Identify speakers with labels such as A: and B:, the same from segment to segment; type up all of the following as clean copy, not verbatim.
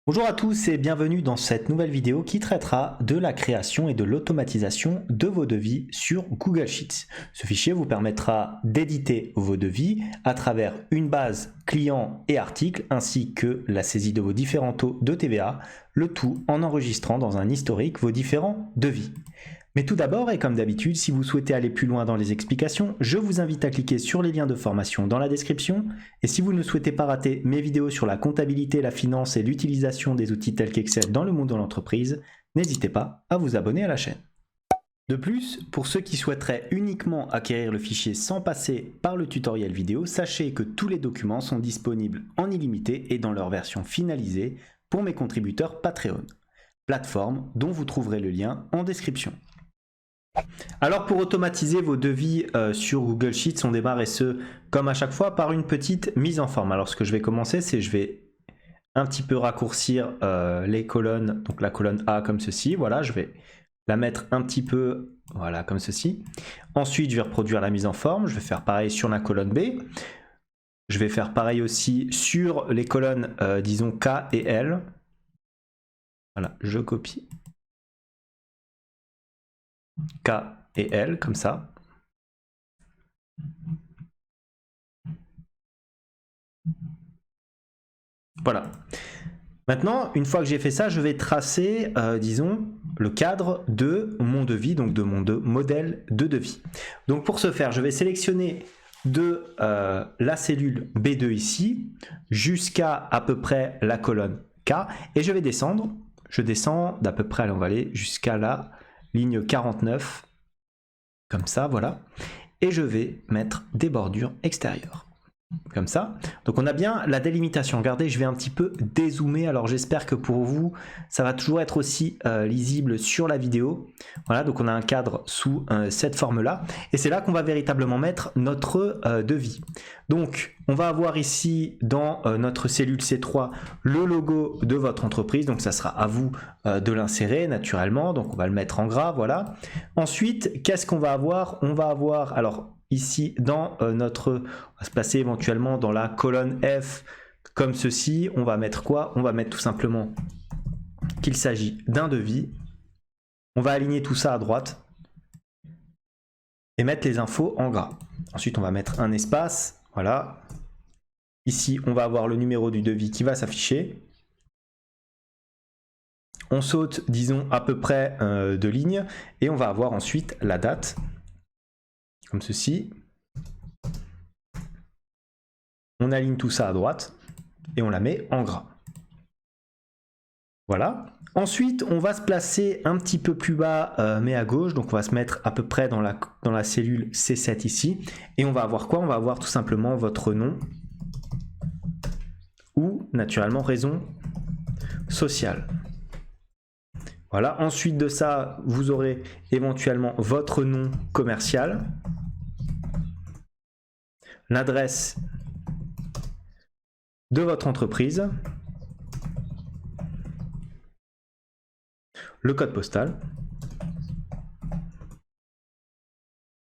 A: Bonjour à tous et bienvenue dans cette nouvelle vidéo qui traitera de la création et de l'automatisation de vos devis sur Google Sheets. Ce fichier vous permettra d'éditer vos devis à travers une base client et article ainsi que la saisie de vos différents taux de TVA, le tout en enregistrant dans un historique vos différents devis. Mais tout d'abord, et comme d'habitude, si vous souhaitez aller plus loin dans les explications, je vous invite à cliquer sur les liens de formation dans la description. Et si vous ne souhaitez pas rater mes vidéos sur la comptabilité, la finance et l'utilisation des outils tels qu'Excel dans le monde de l'entreprise, n'hésitez pas à vous abonner à la chaîne. De plus, pour ceux qui souhaiteraient uniquement acquérir le fichier sans passer par le tutoriel vidéo, sachez que tous les documents sont disponibles en illimité et dans leur version finalisée pour mes contributeurs Patreon, plateforme dont vous trouverez le lien en description. Alors pour automatiser vos devis sur Google Sheets, on démarre et ce comme à chaque fois par une petite mise en forme. Alors ce que je vais commencer, c'est je vais un petit peu raccourcir les colonnes, donc la colonne A comme ceci, voilà, je vais la mettre un petit peu, voilà, comme ceci. Ensuite, je vais reproduire la mise en forme, je vais faire pareil sur la colonne B. Je vais faire pareil aussi sur les colonnes, disons K et L. Voilà, je copie. K et L, comme ça. Voilà. Maintenant, une fois que j'ai fait ça, je vais tracer, disons, le cadre de mon devis, donc de mon modèle de devis. Donc pour ce faire, je vais sélectionner de la cellule B2 ici, jusqu'à à peu près la colonne K, et je vais descendre. Je descends d'à peu près, allez, on va aller jusqu'à la ligne 49, comme ça, voilà. Et je vais mettre des bordures extérieures. Comme ça. Donc on a bien la délimitation. Regardez, je vais un petit peu dézoomer. Alors j'espère que pour vous, ça va toujours être aussi lisible sur la vidéo. Voilà, donc on a un cadre sous cette forme-là. Et c'est là qu'on va véritablement mettre notre devis. Donc on va avoir ici dans notre cellule C3 le logo de votre entreprise. Donc ça sera à vous de l'insérer naturellement. Donc on va le mettre en gras, voilà. Ensuite, qu'est-ce qu'on va avoir? On va avoir, alors ici dans on va se placer éventuellement dans la colonne F comme ceci. On va mettre quoi? On va mettre tout simplement qu'il s'agit d'un devis. On va aligner tout ça à droite et mettre les infos en gras. Ensuite, on va mettre un espace. Voilà. Ici, on va avoir le numéro du devis qui va s'afficher. On saute, disons, à peu près de lignes et on va avoir ensuite la date comme ceci. On aligne tout ça à droite et on la met en gras. Voilà. Ensuite, on va se placer un petit peu plus bas, mais à gauche. Donc, on va se mettre à peu près dans la cellule C7 ici. Et on va avoir quoi? On va avoir tout simplement votre nom ou, naturellement, raison sociale. Voilà. Ensuite de ça, vous aurez éventuellement votre nom commercial, l'adresse de votre entreprise, le code postal.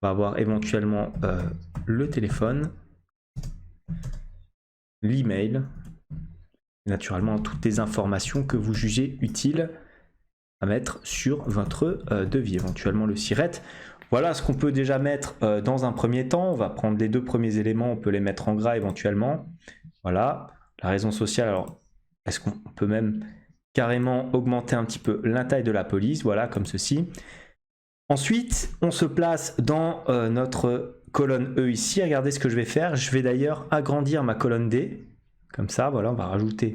A: On va avoir éventuellement le téléphone, l'email, naturellement toutes les informations que vous jugez utiles à mettre sur votre devis, éventuellement le SIRET. Voilà ce qu'on peut déjà mettre dans un premier temps. On va prendre les deux premiers éléments, on peut les mettre en gras éventuellement. Voilà, la raison sociale, alors est-ce qu'on peut même carrément augmenter un petit peu la taille de la police, voilà, comme ceci. Ensuite, on se place dans notre colonne E ici. Regardez ce que je vais faire. Je vais d'ailleurs agrandir ma colonne D. Comme ça, voilà, on va rajouter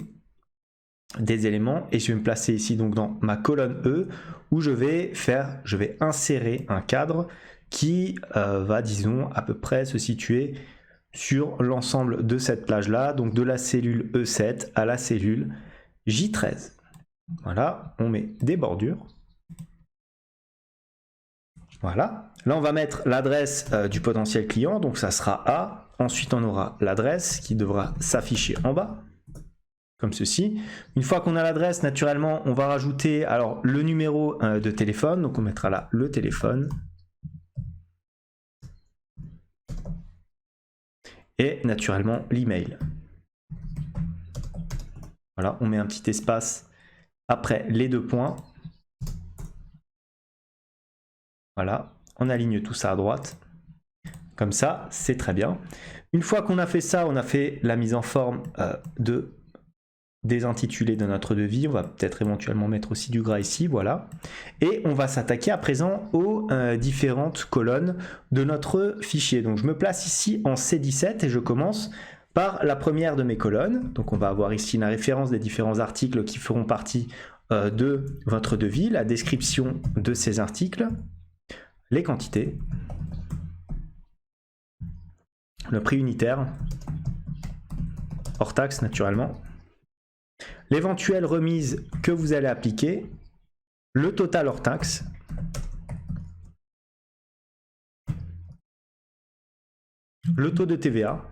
A: des éléments. Et je vais me placer ici donc dans ma colonne E où je vais insérer un cadre qui va, disons, à peu près se situer sur l'ensemble de cette plage-là. Donc de la cellule E7 à la cellule J13. Voilà, on met des bordures. Voilà, là on va mettre l'adresse du potentiel client, donc ça sera A. Ensuite on aura l'adresse qui devra s'afficher en bas, comme ceci. Une fois qu'on a l'adresse, naturellement on va rajouter alors le numéro de téléphone, donc on mettra là le téléphone. Et naturellement l'email. Voilà, on met un petit espace après les 2 points. Voilà, on aligne tout ça à droite. Comme ça, c'est très bien. Une fois qu'on a fait ça, on a fait la mise en forme des intitulés de notre devis. On va peut-être éventuellement mettre aussi du gras ici, voilà. Et on va s'attaquer à présent aux différentes colonnes de notre fichier. Donc je me place ici en C17 et je commence par la première de mes colonnes. Donc on va avoir ici la référence des différents articles qui feront partie de votre devis, la description de ces articles, les quantités, le prix unitaire, hors taxe naturellement, l'éventuelle remise que vous allez appliquer, le total hors taxe, le taux de TVA,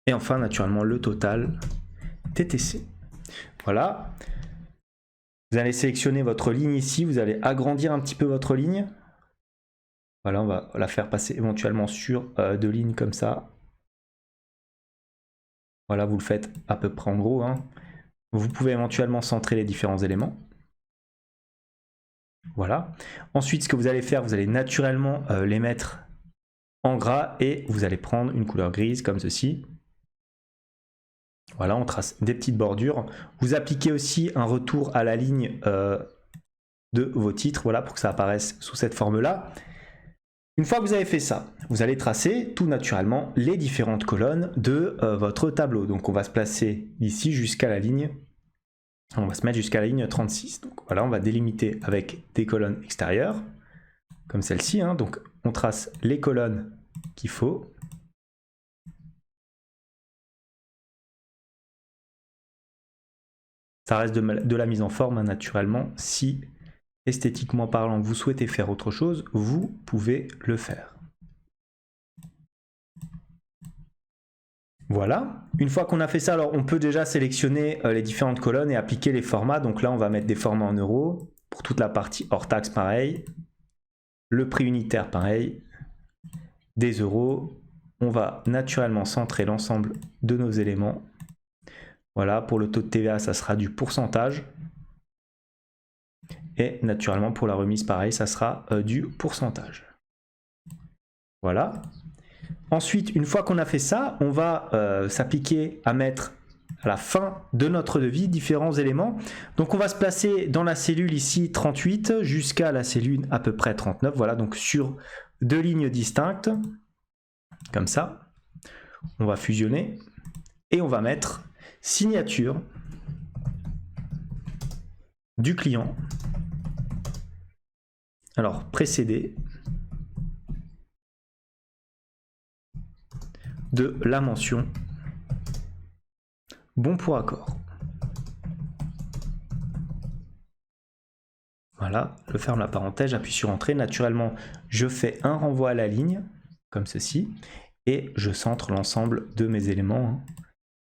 A: et enfin naturellement le total TTC. Voilà. Vous allez sélectionner votre ligne ici, vous allez agrandir un petit peu votre ligne. Voilà, on va la faire passer éventuellement sur 2 lignes comme ça. Voilà, vous le faites à peu près en gros, hein. Vous pouvez éventuellement centrer les différents éléments. Voilà. Ensuite, ce que vous allez faire, vous allez naturellement les mettre en gras et vous allez prendre une couleur grise comme ceci. Voilà, on trace des petites bordures. Vous appliquez aussi un retour à la ligne de vos titres, voilà, pour que ça apparaisse sous cette forme-là. Une fois que vous avez fait ça, vous allez tracer tout naturellement les différentes colonnes de votre tableau. Donc on va se placer ici jusqu'à la ligne, on va se mettre jusqu'à la ligne 36. Donc voilà, on va délimiter avec des colonnes extérieures, comme celle-ci, hein. Donc on trace les colonnes qu'il faut. Ça reste de la mise en forme, hein, naturellement. Si esthétiquement parlant, vous souhaitez faire autre chose, vous pouvez le faire. Voilà. Une fois qu'on a fait ça, alors on peut déjà sélectionner les différentes colonnes et appliquer les formats. Donc là, on va mettre des formats en euros. Pour toute la partie hors taxe, pareil. Le prix unitaire, pareil. Des euros. On va naturellement centrer l'ensemble de nos éléments. Voilà, pour le taux de TVA, ça sera du pourcentage. Et naturellement, pour la remise, pareil, ça sera du pourcentage. Voilà. Ensuite, une fois qu'on a fait ça, on va s'appliquer à mettre à la fin de notre devis différents éléments. Donc on va se placer dans la cellule ici 38 jusqu'à la cellule à peu près 39. Voilà, donc sur 2 lignes distinctes, comme ça. On va fusionner et on va mettre signature du client. Alors, précédé de la mention bon pour accord. Voilà, je ferme la parenthèse, j'appuie sur entrée. Naturellement, je fais un renvoi à la ligne, comme ceci, et je centre l'ensemble de mes éléments.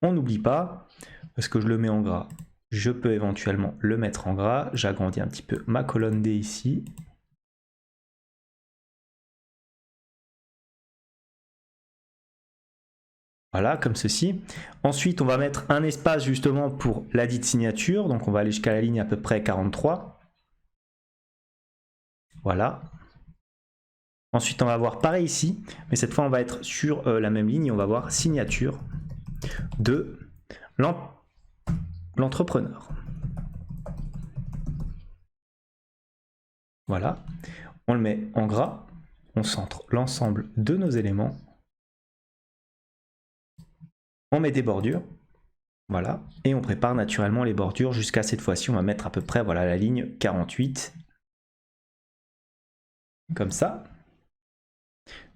A: On n'oublie pas, parce que je le mets en gras, je peux éventuellement le mettre en gras. J'agrandis un petit peu ma colonne D ici. Voilà, comme ceci. Ensuite, on va mettre un espace justement pour la dite signature. Donc, on va aller jusqu'à la ligne à peu près 43. Voilà. Ensuite, on va voir pareil ici, mais cette fois, on va être sur la même ligne et on va voir signature de l'entrepreneur. Voilà. On le met en gras. On centre l'ensemble de nos éléments. On met des bordures. Voilà. Et on prépare naturellement les bordures jusqu'à cette fois-ci. On va mettre à peu près, voilà, la ligne 48. Comme ça.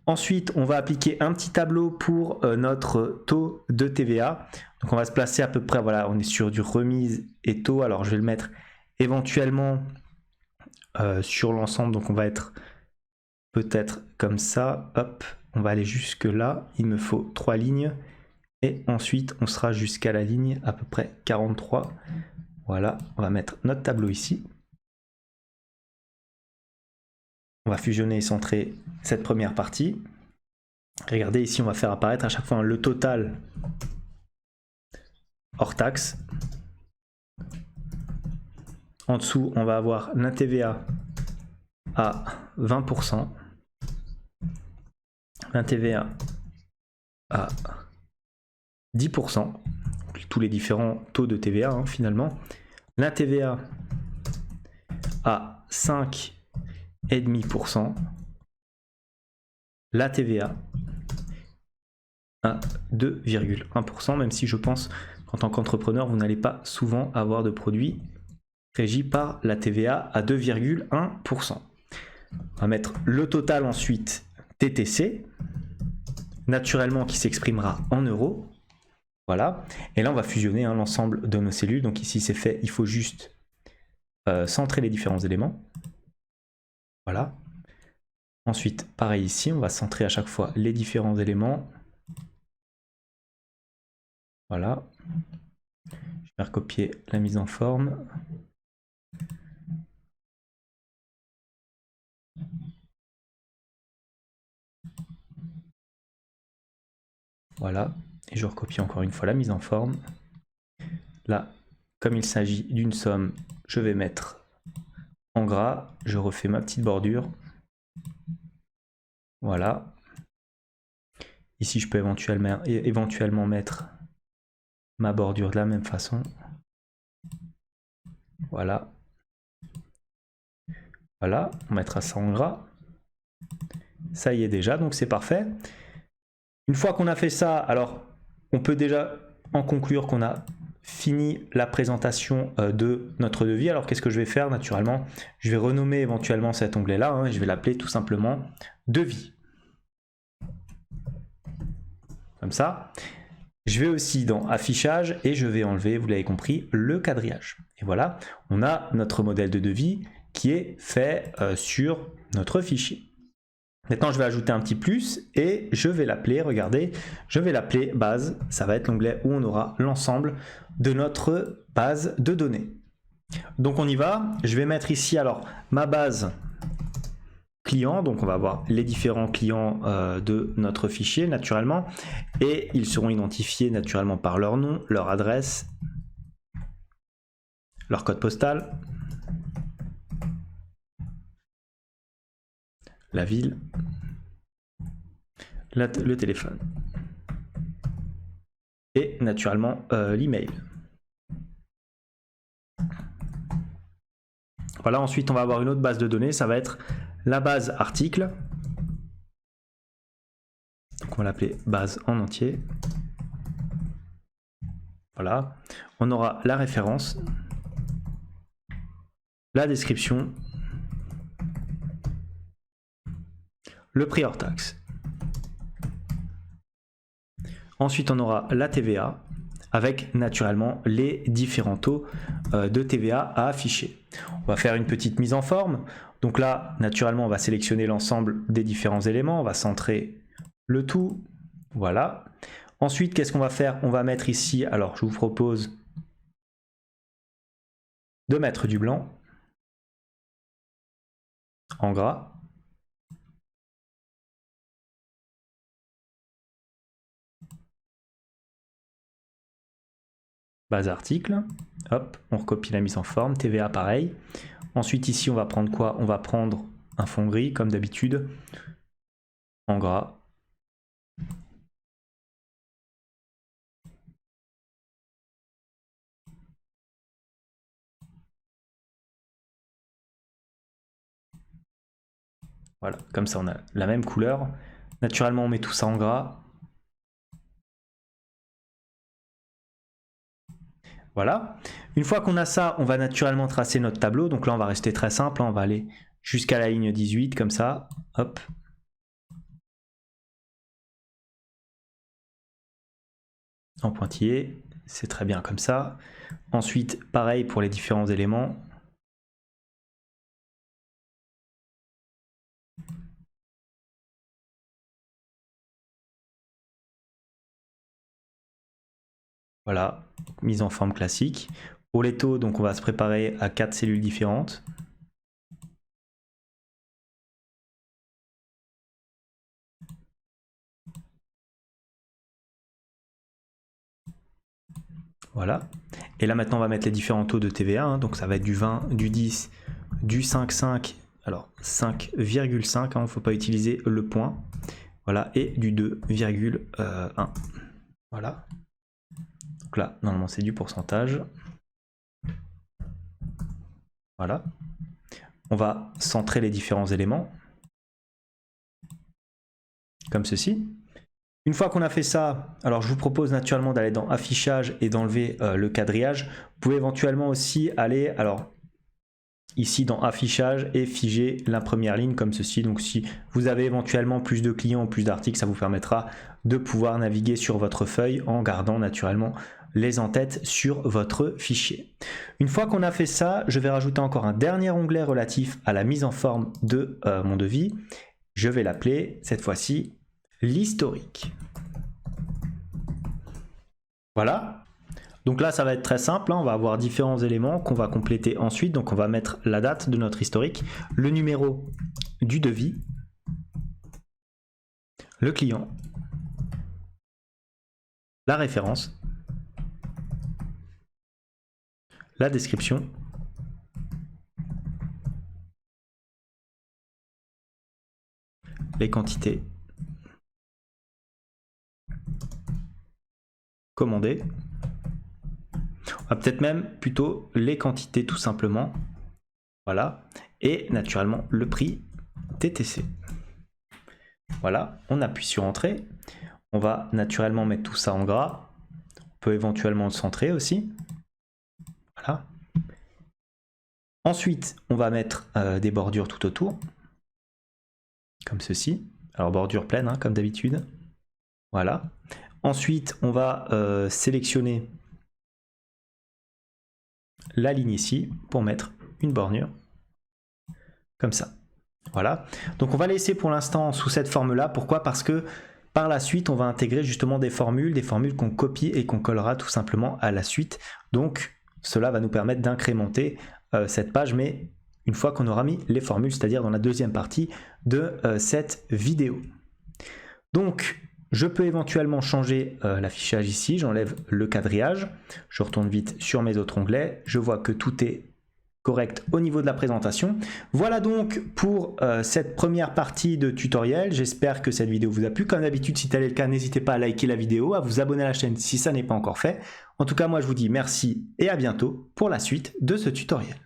A: Ensuite, on va appliquer un petit tableau pour notre taux de TVA. Donc on va se placer à peu près, voilà, on est sur du remise et taux. Alors je vais le mettre éventuellement sur l'ensemble. Donc on va être peut-être comme ça. Hop, on va aller jusque là. Il me faut 3 lignes. Et ensuite, on sera jusqu'à la ligne à peu près 43. Voilà, on va mettre notre tableau ici. On va fusionner et centrer cette première partie. Regardez ici, on va faire apparaître à chaque fois le total hors taxe. En dessous, on va avoir la TVA à 20%, la TVA à 10%, tous les différents taux de TVA hein, finalement, la TVA à 5,5%, la TVA à 2,1%, même si je pense qu'en tant qu'entrepreneur, vous n'allez pas souvent avoir de produits régis par la TVA à 2,1%. On va mettre le total ensuite TTC, naturellement qui s'exprimera en euros. Voilà. Et là, on va fusionner hein, l'ensemble de nos cellules. Donc ici, c'est fait. Il faut juste centrer les différents éléments. Voilà. Ensuite, pareil ici, on va centrer à chaque fois les différents éléments. Voilà. Je vais recopier la mise en forme. Voilà. Et je recopie encore une fois la mise en forme. Là, comme il s'agit d'une somme, je vais mettre en gras. Je refais ma petite bordure. Voilà. Ici, je peux éventuellement mettre ma bordure de la même façon. Voilà. Voilà, on mettra ça en gras. Ça y est déjà, donc c'est parfait. Une fois qu'on a fait ça, alors on peut déjà en conclure qu'on a fini la présentation de notre devis. Alors qu'est-ce que je vais faire naturellement? Je vais renommer éventuellement cet onglet-là, hein, je vais l'appeler tout simplement devis. Comme ça. Je vais aussi dans affichage et je vais enlever, vous l'avez compris, le quadrillage. Et voilà, on a notre modèle de devis qui est fait sur notre fichier. Maintenant, je vais ajouter un petit plus et je vais l'appeler, regardez, je vais l'appeler base. Ça va être l'onglet où on aura l'ensemble de notre base de données. Donc on y va. Je vais mettre ici alors ma base client. Donc on va avoir les différents clients de notre fichier naturellement. Et ils seront identifiés naturellement par leur nom, leur adresse, leur code postal, la ville, le téléphone et naturellement l'email. Voilà, ensuite on va avoir une autre base de données, ça va être la base article. Donc on va l'appeler base en entier. Voilà, on aura la référence, la description, le prix hors taxe. Ensuite, on aura la TVA avec naturellement les différents taux de TVA à afficher. On va faire une petite mise en forme. Donc là, naturellement, on va sélectionner l'ensemble des différents éléments. On va centrer le tout. Voilà. Ensuite, qu'est-ce qu'on va faire? On va mettre ici, alors je vous propose de mettre du blanc en gras. Base article, hop, on recopie la mise en forme, TVA pareil. Ensuite ici on va prendre quoi? On va prendre un fond gris comme d'habitude, en gras. Voilà, comme ça on a la même couleur. Naturellement on met tout ça en gras. Voilà. Une fois qu'on a ça, on va naturellement tracer notre tableau. Donc là, on va rester très simple. On va aller jusqu'à la ligne 18, comme ça. Hop. En pointillé. C'est très bien comme ça. Ensuite, pareil pour les différents éléments. Voilà, mise en forme classique. Pour les taux, donc on va se préparer à 4 cellules différentes. Voilà. Et là maintenant on va mettre les différents taux de TVA, hein. Donc ça va être du 20, du 10, du 5,5, alors 5,5, il ne faut pas utiliser le point. Voilà, et du 2,1. Voilà. Donc là, normalement c'est du pourcentage. Voilà. On va centrer les différents éléments. Comme ceci. Une fois qu'on a fait ça, alors je vous propose naturellement d'aller dans affichage et d'enlever le quadrillage. Vous pouvez éventuellement aussi aller ici dans affichage et figer la première ligne comme ceci. Donc si vous avez éventuellement plus de clients ou plus d'articles, ça vous permettra de pouvoir naviguer sur votre feuille en gardant naturellement les en-têtes sur votre fichier. Une fois qu'on a fait ça, je vais rajouter encore un dernier onglet relatif à la mise en forme de mon devis. Je vais l'appeler cette fois-ci l'historique. Voilà. Donc là, ça va être très simple, hein. On va avoir différents éléments qu'on va compléter ensuite. Donc on va mettre la date de notre historique, le numéro du devis, le client, la référence, la description, les quantités, commandées. On va peut-être même plutôt les quantités tout simplement. Voilà. Et naturellement le prix TTC. Voilà, on appuie sur Entrée. On va naturellement mettre tout ça en gras. On peut éventuellement le centrer aussi. Voilà. Ensuite, on va mettre des bordures tout autour. Comme ceci. Alors bordure pleine, hein, comme d'habitude. Voilà. Ensuite, on va sélectionner la ligne ici pour mettre une bordure. Comme ça. Voilà. Donc on va laisser pour l'instant sous cette forme-là. Pourquoi? Parce que par la suite, on va intégrer justement des formules qu'on copie et qu'on collera tout simplement à la suite. Donc cela va nous permettre d'incrémenter cette page, mais une fois qu'on aura mis les formules, c'est-à-dire dans la deuxième partie de cette vidéo. Donc je peux éventuellement changer l'affichage ici. J'enlève le quadrillage. Je retourne vite sur mes autres onglets. Je vois que tout est correct au niveau de la présentation. Voilà donc pour cette première partie de tutoriel. J'espère que cette vidéo vous a plu. Comme d'habitude, si tel est le cas, n'hésitez pas à liker la vidéo, à vous abonner à la chaîne si ça n'est pas encore fait. En tout cas, moi je vous dis merci et à bientôt pour la suite de ce tutoriel.